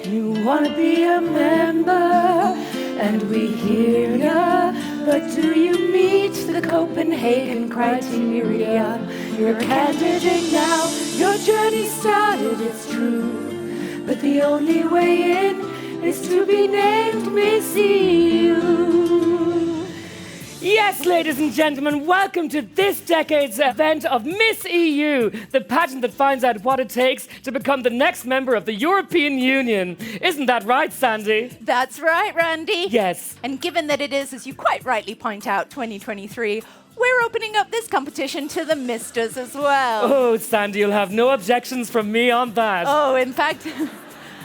You wanna be a member, and we hear ya. But do you meet the Copenhagen criteria? You're a candidate now, your journey started, it's true. But the only way in is to be named Miss EU. Yes, ladies and gentlemen, welcome to this decade's event of Miss EU, the pageant that finds out what it takes to become the next member of the European Union. Isn't that right, Sandy? That's right, Randy. Yes. And given that it is, as you quite rightly point out, 2023, we're opening up this competition to the misters as well. Oh, Sandy, you'll have no objections from me on that. Oh, in fact,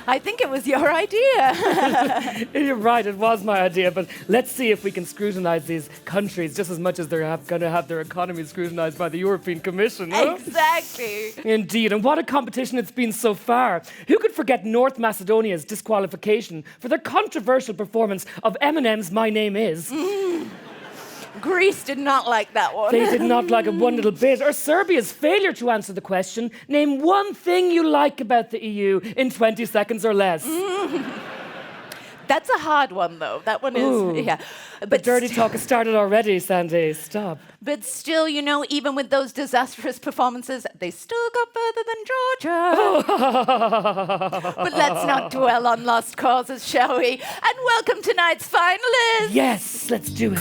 I think it was your idea. You're right, it was my idea, but let's see if we can scrutinize these countries just as much as they're going to have their economies scrutinized by the European Commission. Huh? Exactly. Indeed, and what a competition it's been so far. Who could forget North Macedonia's disqualification for their controversial performance of Eminem's My Name Is? Greece did not like that one. They did not like it one little bit. Or Serbia's failure to answer the question, name one thing you like about the EU in 20 seconds or less. That's a hard one, though. That one is, yeah. But dirty talk has started already, Sandy. Stop. But still, you know, even with those disastrous performances, they still got further than Georgia. But let's not dwell on lost causes, shall we? And welcome tonight's finalists. Yes, let's do it.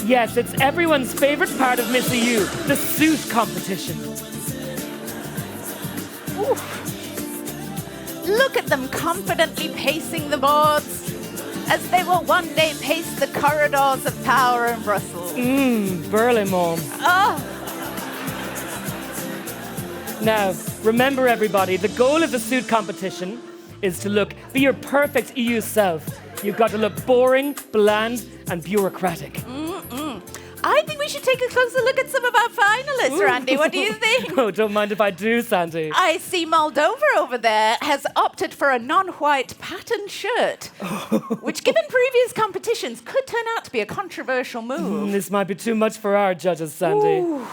Yes, it's everyone's favorite part of Miss EU, the suit competition. Ooh. Look at them confidently pacing the boards as they will one day pace the corridors of power in Brussels. Berlin, Mom. Oh. Now, remember everybody, the goal of the suit competition is to be your perfect EU self. You've got to look boring, bland, and bureaucratic. I think we should take a closer look at some of our finalists, Randy. What do you think? Oh, don't mind if I do, Sandy. I see Moldova over there has opted for a non-white patterned shirt, which, given previous competitions, could turn out to be a controversial move. This might be too much for our judges, Sandy. Ooh.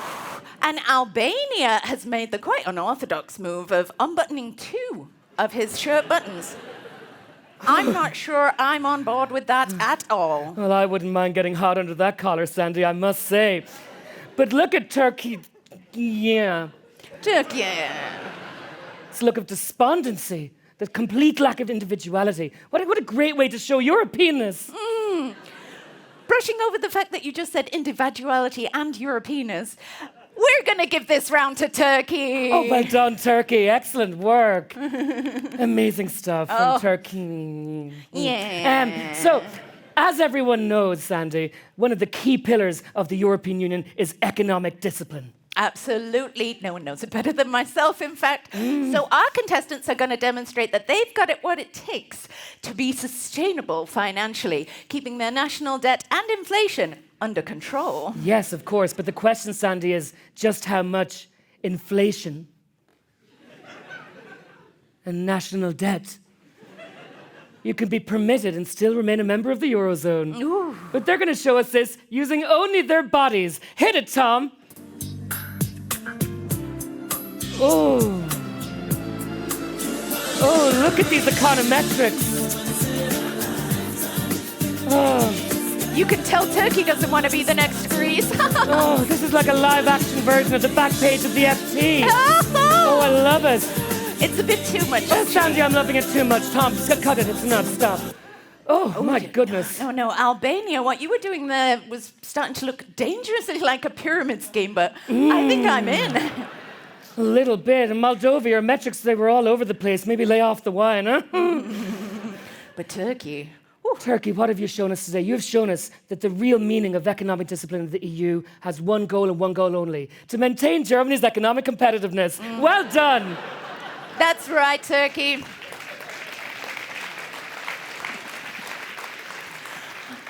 And Albania has made the quite unorthodox move of unbuttoning 2 of his shirt buttons. I'm not sure I'm on board with that at all. Well, I wouldn't mind getting hot under that collar, Sandy, I must say. But look at Turkey. Yeah. Turkiye. It's a look of despondency, the complete lack of individuality. What a great way to show Europeanness. Brushing over the fact that you just said individuality and Europeanness, we're going to give this round to Turkey. Oh, well done, Turkey. Excellent work. Amazing stuff from Turkey. Yeah. So, as everyone knows, Sandy, one of the key pillars of the European Union is economic discipline. Absolutely. No one knows it better than myself, in fact. So our contestants are going to demonstrate that they've got what it takes to be sustainable financially, keeping their national debt and inflation under control. Yes, of course. But the question, Sandy, is just how much inflation and national debt you can be permitted and still remain a member of the Eurozone. Ooh. But they're going to show us this using only their bodies. Hit it, Tom. Oh. Oh, look at these econometrics. Oh. You can tell Turkey doesn't want to be the next Greece. Oh, this is like a live-action version of the back page of the FT. Oh, I love it. It's a bit too much. Oh, Sandy, I'm loving it too much. Tom, cut it. It's enough. Stop. Oh, my goodness. No, Albania, what you were doing there was starting to look dangerously like a pyramid scheme, but I think I'm in. A little bit. In Moldova, your metrics, they were all over the place. Maybe lay off the wine, huh? But Turkey... Turkey, what have you shown us today? You've shown us that the real meaning of economic discipline of the EU has one goal and one goal only, to maintain Germany's economic competitiveness. Well done. That's right, Turkey.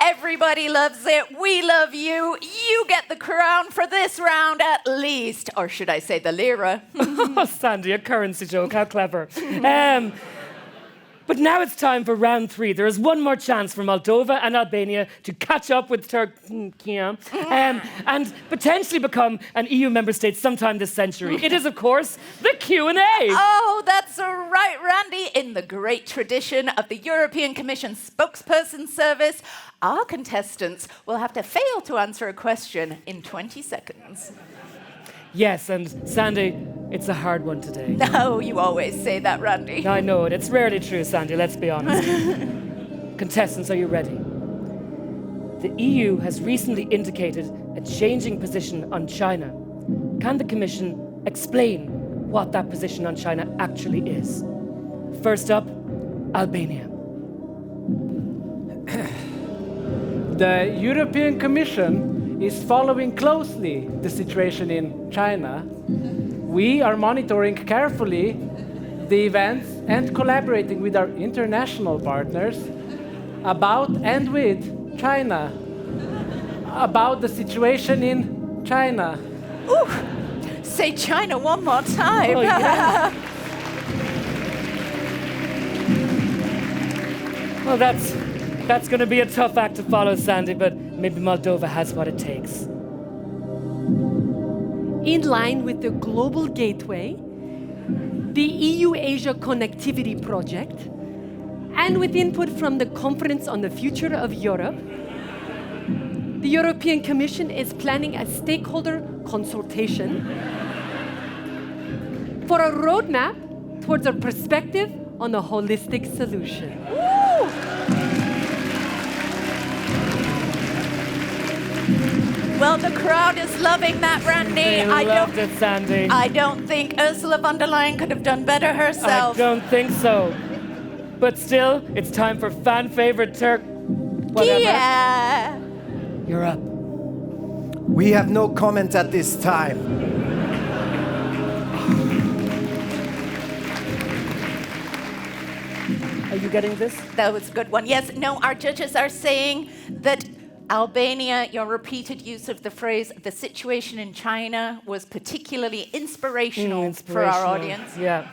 Everybody loves it. We love you. You get the crown for this round at least. Or should I say the lira? Oh, Sandy, a currency joke. How clever. But now it's time for round 3. There is one more chance for Moldova and Albania to catch up with Turkiye and potentially become an EU member state sometime this century. It is, of course, the Q&A. Oh, that's right, Randy. In the great tradition of the European Commission spokesperson service, our contestants will have to fail to answer a question in 20 seconds. Yes, and Sandy, it's a hard one today. No, you always say that, Randy. I know it. It's rarely true, Sandy, let's be honest. Contestants, are you ready? The EU has recently indicated a changing position on China. Can the Commission explain what that position on China actually is? First up, Albania. The European Commission is following closely the situation in China. We are monitoring carefully the events and collaborating with our international partners about and with China, about the situation in China. Ooh, say China one more time. Oh, yeah. Well, that's going to be a tough act to follow, Sandy, but maybe Moldova has what it takes. In line with the Global Gateway, the EU-Asia Connectivity Project, and with input from the Conference on the Future of Europe, the European Commission is planning a stakeholder consultation for a roadmap towards a perspective on a holistic solution. Woo! Well, the crowd is loving that, Randy. They loved it, Sandy. I don't think Ursula von der Leyen could have done better herself. I don't think so. But still, it's time for fan favorite whatever. Yeah. You're up. We have no comment at this time. Are you getting this? That was a good one. Yes, no, our judges are saying that Albania, your repeated use of the phrase, the situation in China was particularly inspirational for our audience. Yeah.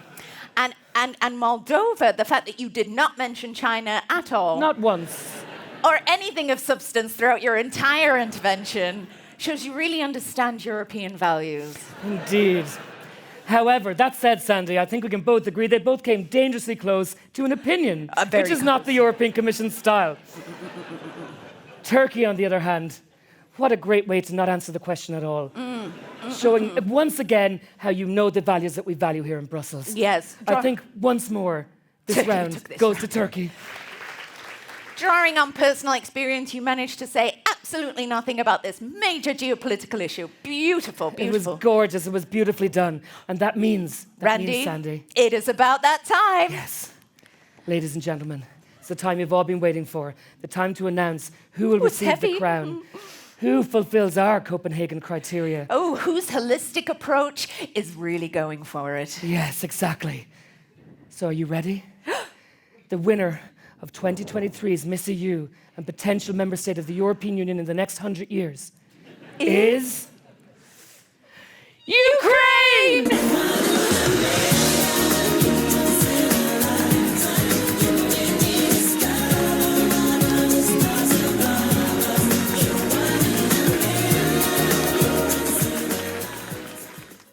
And Moldova, the fact that you did not mention China at all. Not once. Or anything of substance throughout your entire intervention shows you really understand European values. Indeed. However, that said, Sandy, I think we can both agree they both came dangerously close to an opinion, which is not the European Commission's style. Turkey, on the other hand, what a great way to not answer the question at all. Showing once again how you know the values that we value here in Brussels. Yes. I think once more, this round goes to Turkey. Drawing on personal experience, you managed to say absolutely nothing about this major geopolitical issue. Beautiful, beautiful. It was gorgeous. It was beautifully done. And that means, Randy, Sandy. It is about that time. Yes. Ladies and gentlemen, it's the time you've all been waiting for. The time to announce who will receive the crown. Who fulfills our Copenhagen criteria. Oh, whose holistic approach is really going for it. Yes, exactly. So are you ready? The winner of 2023's Miss EU and potential member state of the European Union in the next 100 years is Ukraine!